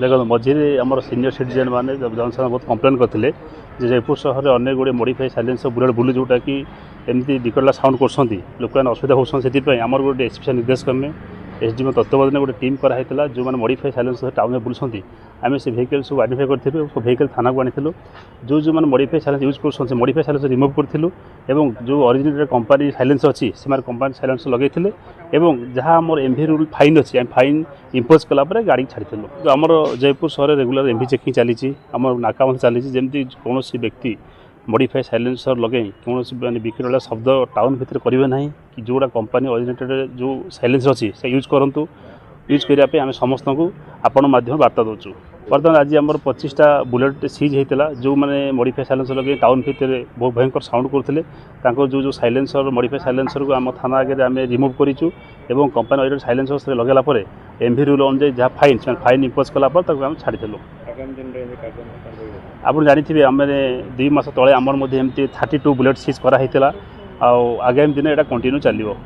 देखो मझे आम सीनियर सिटीजन मैंने जनसाधारण बहुत कम्प्लेन करते जयपुर सहर में अनेक गुड़े मॉडिफाई साइलेंसर बुलेट बुले जोटा कि एमती विकटला साउंड कर लोक मैंने असुविधा होती आमर गोटे एसपी निर्देश क्रमे एसडीएम तत्वावधान गोटे टीम कराइला जो मैंने मॉडिफाई साइलेंसर टाउन में बुलूँ आम से भेहिकल सब आइडेंटिफाई करूँ भेहिकल थाना को आनी जो मैंने मॉडिफाई साइलेंस यूज कर मॉडिफाई साइलेंसर रिमूव करूँ और जो ओरिजिनल कंपनी साइलेंसर अच्छी से कंपनी साइलेंसर लगे जहाँ आम एमवी रूल फाइन अच्छी फाइन इम्पोज कलापर गाड़ी छाड़ीलु आमर जयपुर सहर रेगुलर एमवी चेकिंग चली आम नाका चली जमी कौन व्यक्ति मॉडिफाई साइलेंसर लगे कौन मानने विकट शब्द टाउन भितर करेंगे ना कि जोड़ा कंपनी ओरिजिनेटेड जो साइलेंसर अच्छी से यूज करूँ यूज करने आम समस्त को आपण माध्यम वार्ता दूँ बर्तमान आज आम 25टा बुलेट सीज होता जो मैंने मॉडिफाई साइलेंसर लगे टाउन भितर बहुत भयंकर साउंड करते जो साइलेंसर मॉडिफाई साइलेंसर को आम थाना आगे आम रिमूव करूँ और कंपनी ओरिजिनल साइलेंसर लगेगा एमवी रूल अनुଯାयी जहाँ फाइन फाइन इम्पोज कलापर आम छाड़ीलु आप जानी आम 2 मास तले आमर एमती 32 बुलेट सीज कराई आगामी दिन यहाँ कंटिन्यू चलो।